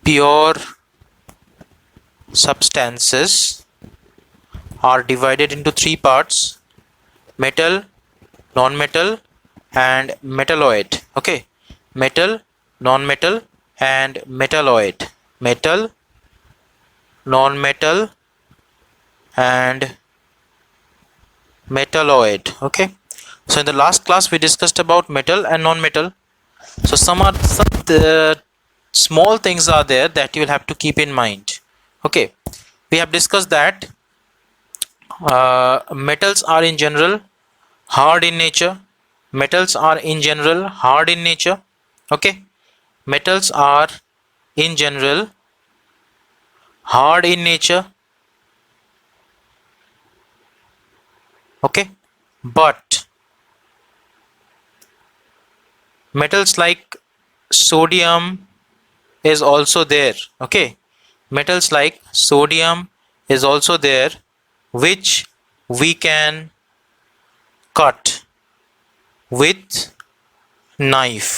pure substances are divided into three parts: metal, non-metal, and metalloid. Okay, metal, non-metal, and metalloid. Metal, non-metal, and metalloid. Okay, so in the last class we discussed about metal and non-metal. So some small things are there that you will have to keep in mind. Okay, we have discussed that metals are in general hard in nature. Metals are in general hard in nature. Okay, metals are in general hard in nature. Okay, but metals like sodium is also there. Okay, metals like sodium is also there, which we can cut with knife.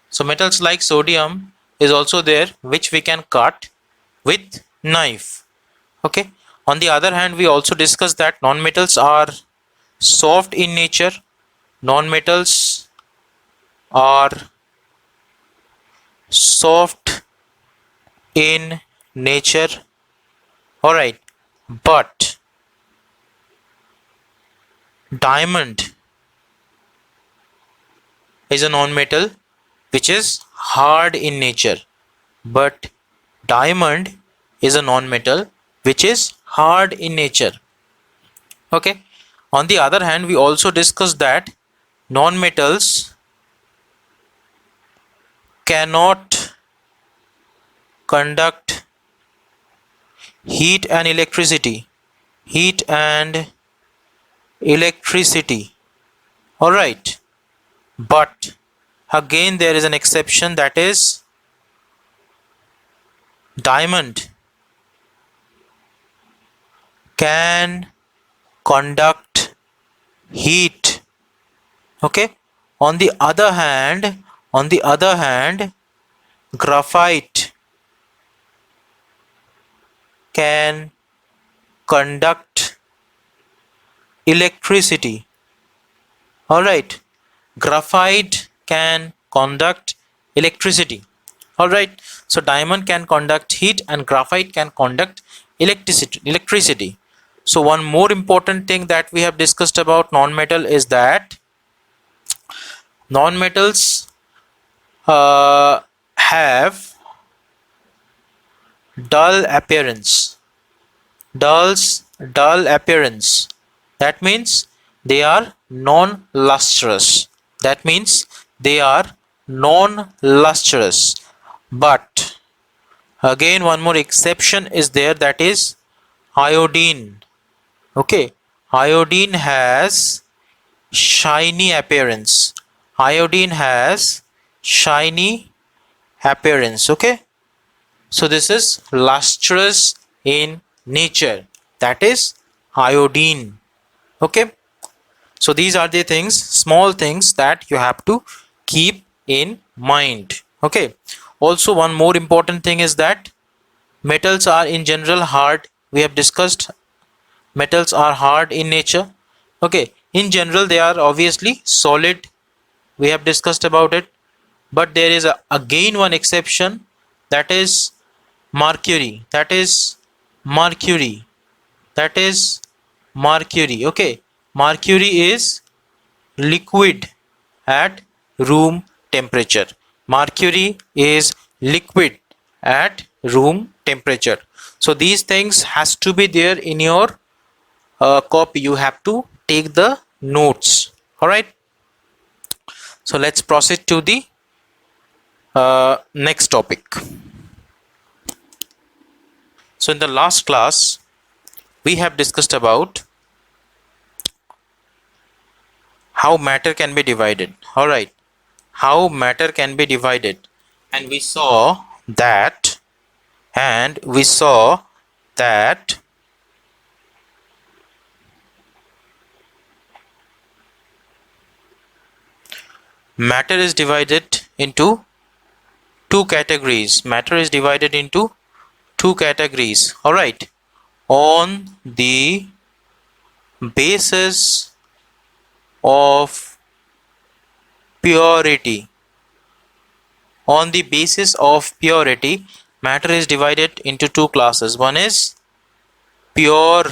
So metals like sodium is also there, which we can cut with knife. Okay, on the other hand, we also discussed that non-metals are soft in nature. Non-metals are soft in nature. All right, but diamond is a non-metal which is hard in nature. But diamond is a non-metal which is hard in nature. Okay, on the other hand, we also discussed that non-metals cannot conduct heat and electricity. Heat and electricity. All right, but again there is an exception, that is diamond can conduct heat. Okay, on the other hand graphite can conduct electricity. All right, graphite can conduct electricity. All right, so diamond can conduct heat and graphite can conduct electricity. So one more important thing that we have discussed about non-metal is that non-metals have dull appearance. Dull appearance. That means they are non-lustrous. That means they are non-lustrous. But again, one more exception is there, that is iodine. Okay, iodine has shiny appearance. Iodine has shiny appearance. Okay, so this is lustrous in nature, that is iodine. Okay, so these are the things, small things that you have to keep in mind. Okay, also one more important thing is that metals are in general hard. We have discussed metals are hard in nature. Okay, in general they are obviously solid. We have discussed about it, but there is again one exception, that is mercury. That is mercury. Okay, mercury is liquid at room temperature. Mercury is liquid at room temperature. So these things has to be there in your copy. You have to take the notes. All right, so let's proceed to the next topic. So in the last class we have discussed about how matter can be divided. All right, how matter can be divided, and we saw that matter is divided into two categories. Matter is divided into two categories. Alright. On the basis of purity. On the basis of purity, matter is divided into two classes. One is pure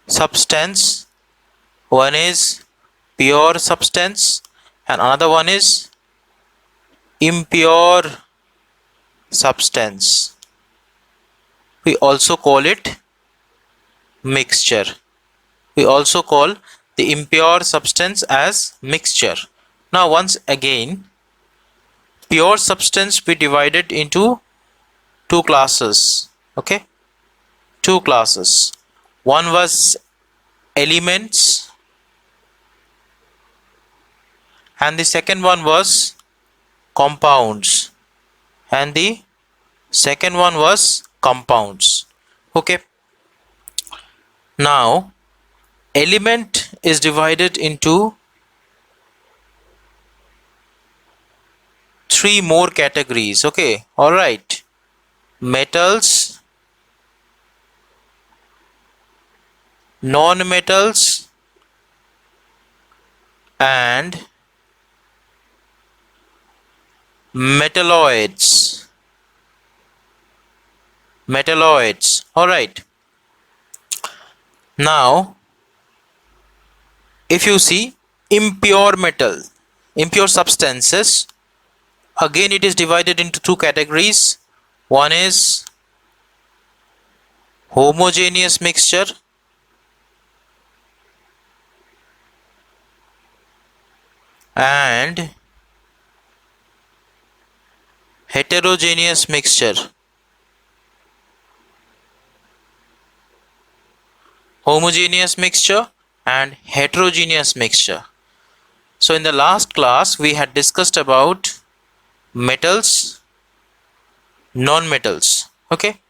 substance. One is pure substance and another one is impure substance. We also call it mixture. We also call the impure substance as mixture. Now once again, pure substance we divided into two classes. Okay, two classes. One was elements and the second one was compounds, and the second one was compounds. Okay, now element is divided into three more categories. Okay, all right. Metals, non-metals and metalloids. Metalloids. All right. Now if you see impure metal, impure substances, again it is divided into two categories. One is homogeneous mixture and heterogeneous mixture. Homogeneous mixture and heterogeneous mixture. So in the last class we had discussed about metals, non-metals. Okay,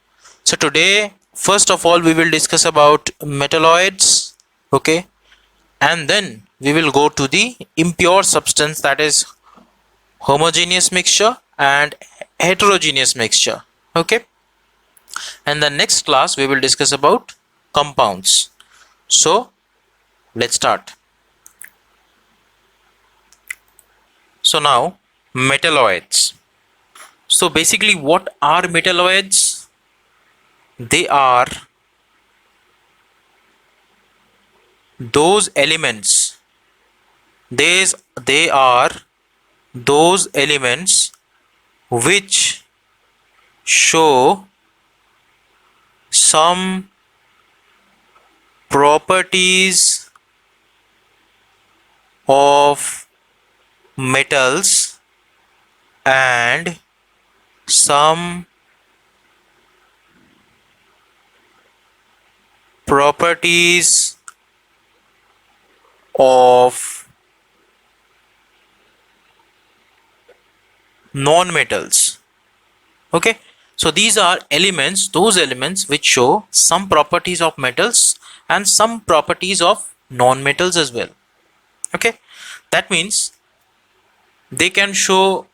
so today first of all we will discuss about metalloids. Okay, and then we will go to the impure substance, that is homogeneous mixture and heterogeneous mixture. Okay, and the next class we will discuss about compounds. So let's start. So now metalloids. So basically what are metalloids? They are those elements, they are those elements which show some properties of metals and some properties of non-metals. Okay, so these are elements, those elements which show some properties of metals and some properties of non-metals as well. Okay, that means they can show,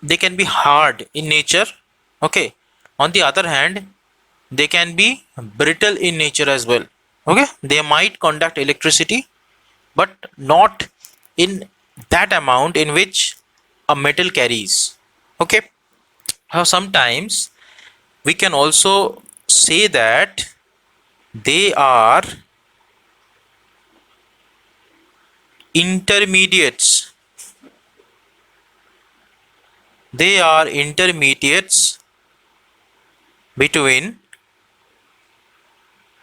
they can be hard in nature. Okay, on the other hand they can be brittle in nature as well. Okay, they might conduct electricity but not in that amount in which a metal carries. Okay, now sometimes we can also say that they are intermediates. They are intermediates between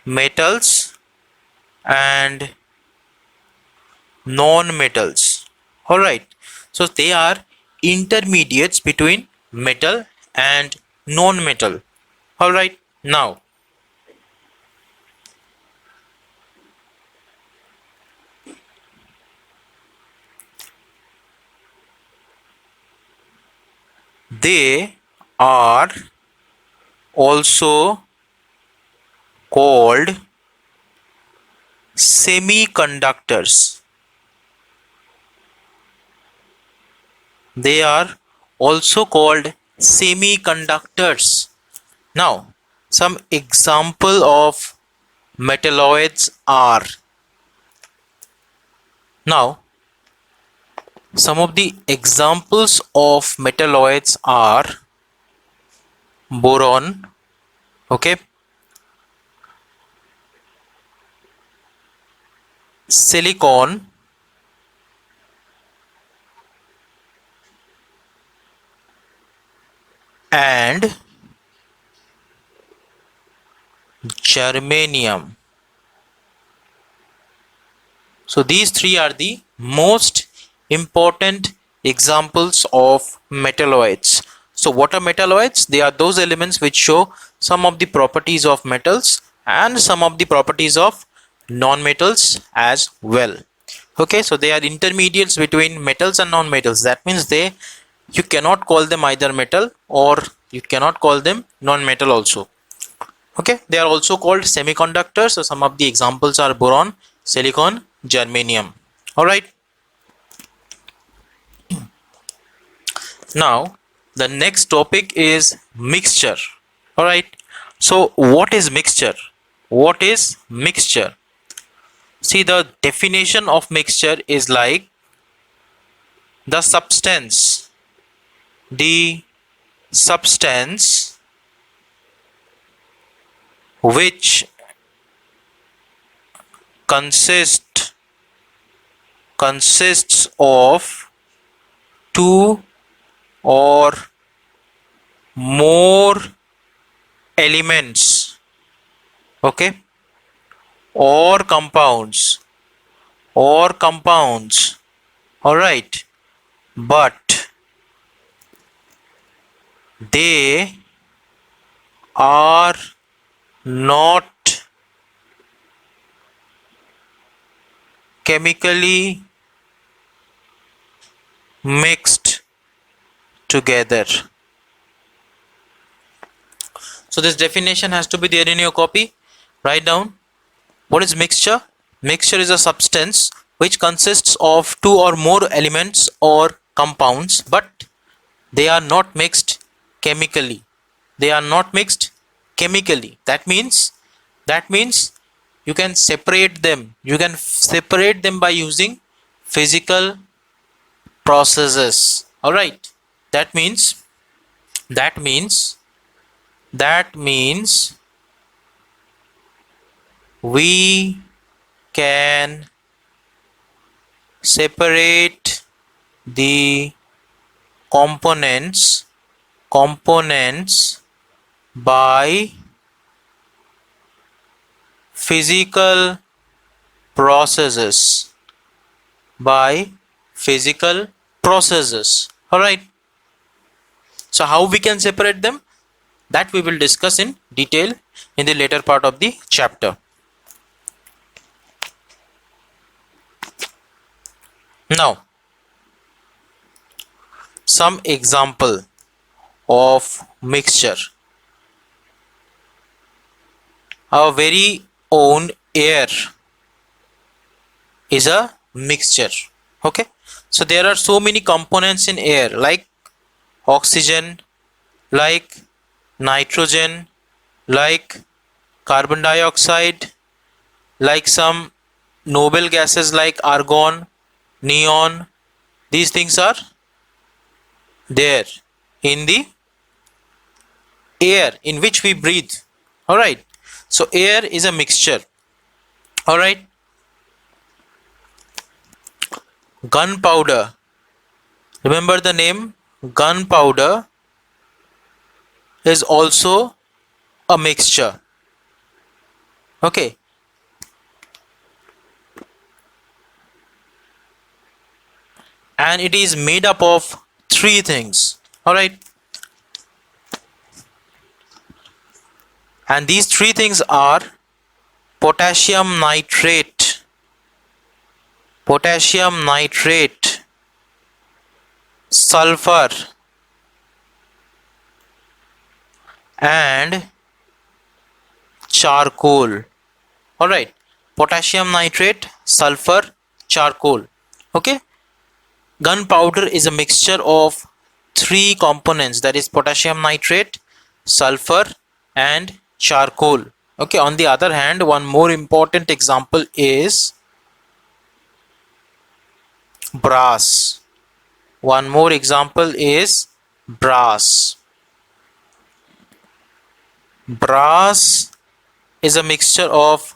metals and non-metals. All right, so they are intermediates between metal and non-metal. All right, now they are also called semiconductors. They are also called semiconductors. Now, some example of metalloids are, now some of the examples of metalloids are boron, okay, silicon, and germanium. So these three are the most important examples of metalloids. So what are metalloids? They are those elements which show some of the properties of metals and some of the properties of non-metals as well. Okay, so they are intermediates between metals and non-metals. That means you cannot call them either metal or you cannot call them non-metal also. Okay, they are also called semiconductors. So some of the examples are boron, silicon, germanium. All right. Now the next topic is mixture. All right. So what is mixture? What is mixture? See, the definition of mixture is like the substance, the substance which consists of two or more elements, okay, or compounds, all right, but they are not chemically mixed together. So this definition has to be there in your copy. Write down, what is mixture? Mixture is a substance which consists of two or more elements or compounds, but they are not mixed chemically. They are not mixed chemically. That means you can separate them. You can separate them by using physical processes. All right. That means that means that means we can separate the components by physical processes, all right. So how we can separate them, that we will discuss in detail in the later part of the chapter. Now, some example of mixture. Our very own air is a mixture. Okay, so there are so many components in air, like oxygen, like nitrogen, like carbon dioxide, like some noble gases like argon, neon. These things are there in the air in which we breathe. All right, so air is a mixture. All right. Gunpowder, remember the name, gunpowder is also a mixture. Okay, and it is made up of three things. All right, and these three things are potassium nitrate, sulfur, and charcoal. All right, potassium nitrate, sulfur, charcoal. Okay, gunpowder is a mixture of three components, that is potassium nitrate, sulfur and charcoal. Okay, on the other hand, one more important example is brass. One more example is brass. Brass is a mixture of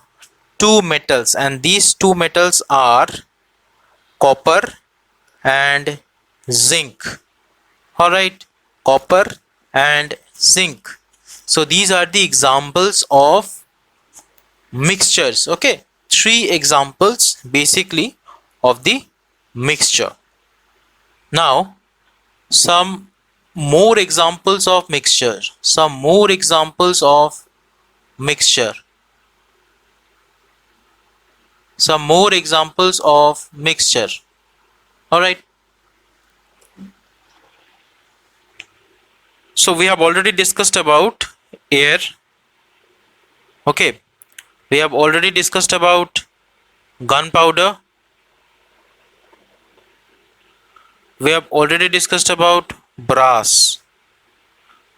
two metals, and these two metals are copper and zinc. Alright, copper and zinc. So these are the examples of mixtures. Okay, three examples basically of the mixture. Now some more examples of mixture. Some more examples of mixture. Some more examples of mixture. Alright. So we have already discussed about air. Okay. We have already discussed about gunpowder. We have already discussed about brass.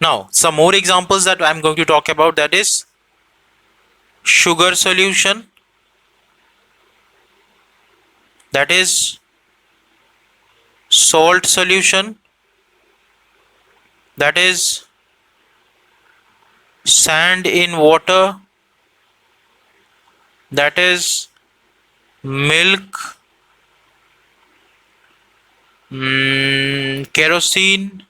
Now, some more examples that I am going to talk about, that is sugar solution, that is salt solution, that is sand in water, that is milk, kerosene,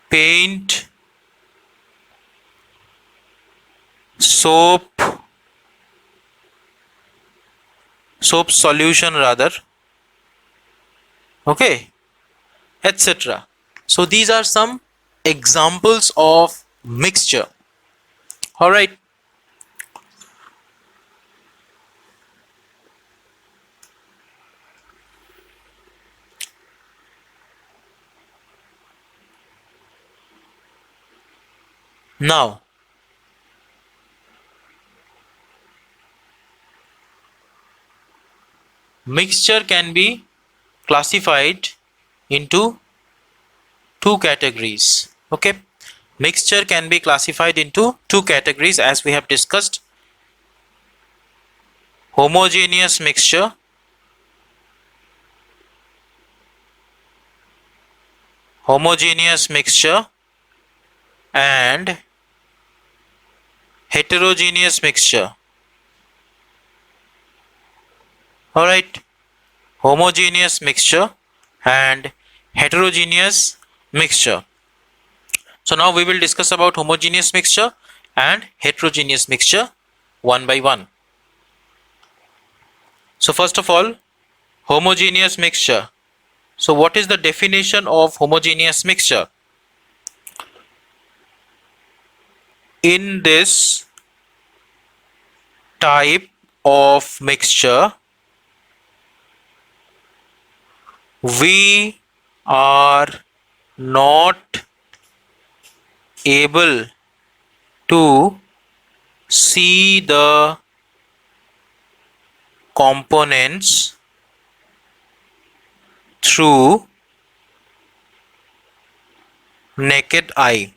paint, soap solution rather, okay, etc. So these are some examples of mixture. All right. Now mixture can be classified into two categories. Okay, mixture can be classified into two categories, as we have discussed: homogeneous mixture and heterogeneous mixture. All right, homogeneous mixture and heterogeneous mixture. So now we will discuss about homogeneous mixture and heterogeneous mixture one by one. So first of all, homogeneous mixture. So what is the definition of homogeneous mixture? In this type of mixture, we are not able to see the components through naked eye.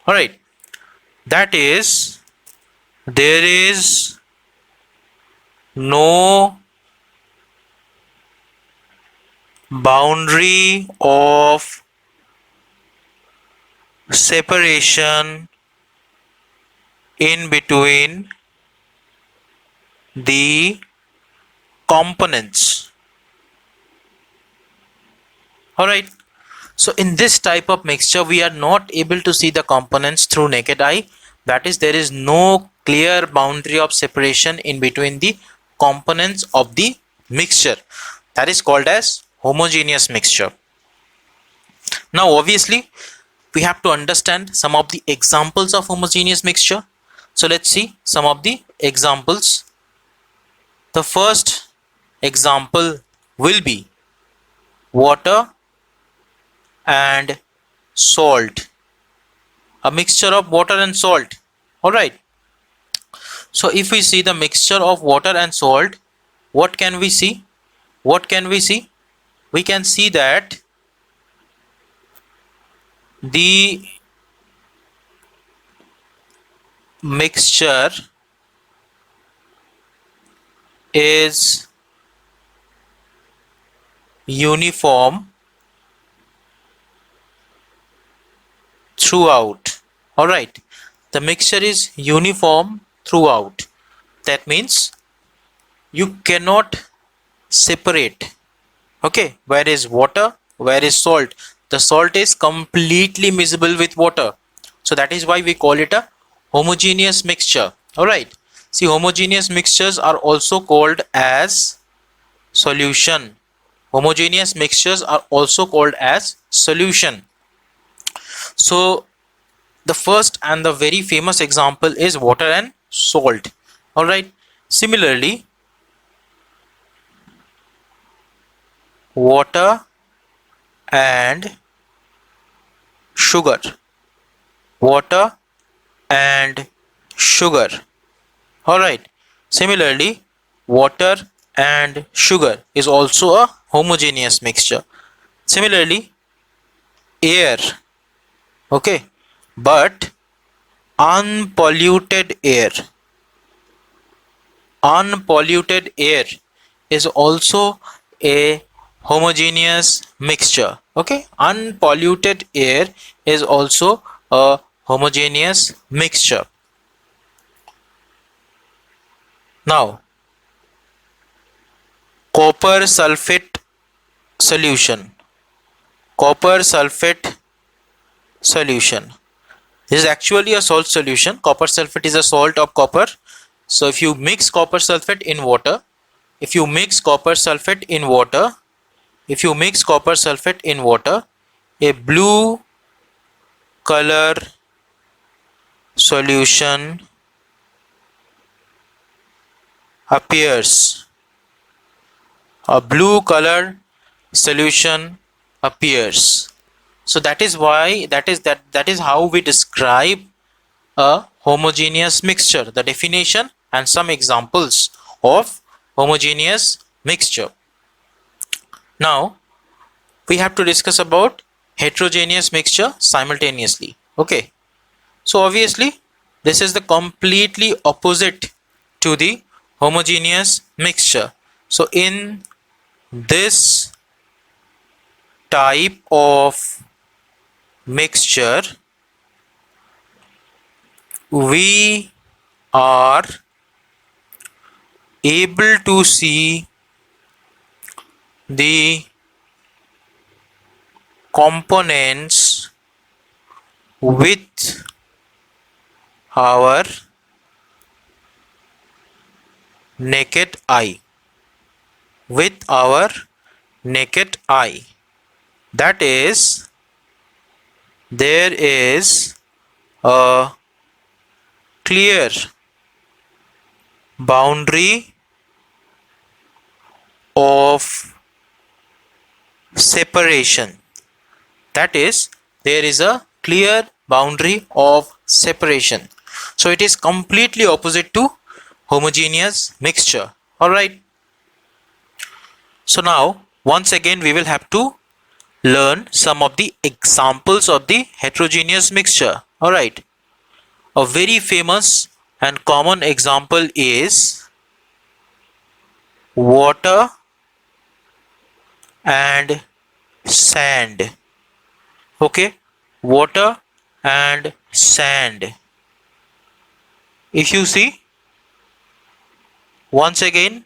Alright, that is, there is no boundary of separation in between the components. Alright, so in this type of mixture, we are not able to see the components through naked eye. That is, there is no clear boundary of separation in between the components of the mixture. That is called as homogeneous mixture. Now obviously we have to understand some of the examples of homogeneous mixture. So let's see some of the examples. The first example will be water and salt, a mixture of water and salt. All right, So if we see the mixture of water and salt, what can we see? What can we see? We can see that the mixture is uniform throughout. Alright, the mixture is uniform throughout. That means you cannot separate. Okay, where is water, where is salt? The salt is completely miscible with water, so that is why we call it a homogeneous mixture. Alright, see, homogeneous mixtures are also called as solution. Homogeneous mixtures are also called as solution. So the first and the very famous example is water and salt. Alright, similarly, water and sugar. Water and sugar. Alright, similarly, water and sugar is also a homogeneous mixture. Similarly, air. Okay, but unpolluted air. Unpolluted air is also a homogeneous mixture. Okay, unpolluted air is also a homogeneous mixture. Now, copper sulfate solution. Copper sulfate solution. This is actually a salt solution. Copper sulfate is a salt of copper. So if you mix copper sulfate in water, if you mix copper sulfate in water, if you mix copper sulfate in water, a blue color solution appears. A blue color solution appears. So that is why that is how we describe a homogeneous mixture. The definition and some examples of homogeneous mixture. Now we have to discuss about heterogeneous mixture simultaneously. Okay, so obviously this is the completely opposite to the homogeneous mixture. So in this type of mixture, we are able to see the components with our naked eye. With our naked eye. That is, there is a clear boundary of separation. That is, there is a clear boundary of separation. So it is completely opposite to homogeneous mixture. Alright. So now once again we will have to learn some of the examples of the heterogeneous mixture. Alright. A very famous and common example is water and sand. Okay, water and sand. If you see, once again,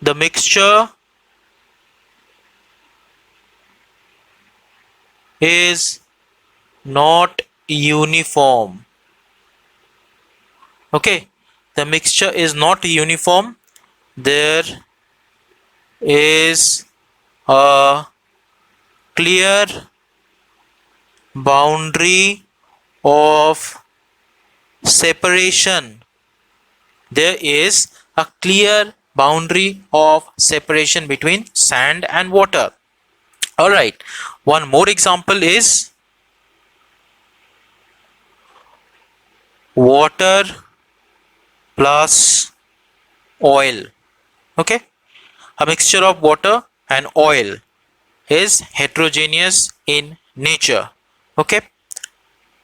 the mixture is not uniform. Okay, the mixture is not uniform. There is a clear boundary of separation. There is a clear boundary of separation between sand and water. Alright, one more example is water plus oil. Okay, a mixture of water and oil is heterogeneous in nature. Okay,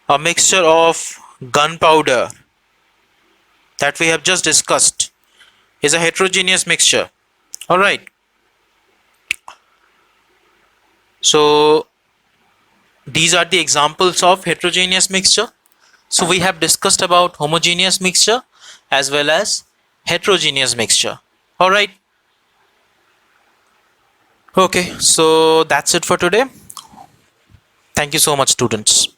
a mixture of gunpowder that we have just discussed is a heterogeneous mixture. All right, so these are the examples of heterogeneous mixture. So we have discussed about homogeneous mixture as well as heterogeneous mixture. All right, okay, so that's it for today. Thank you so much, students.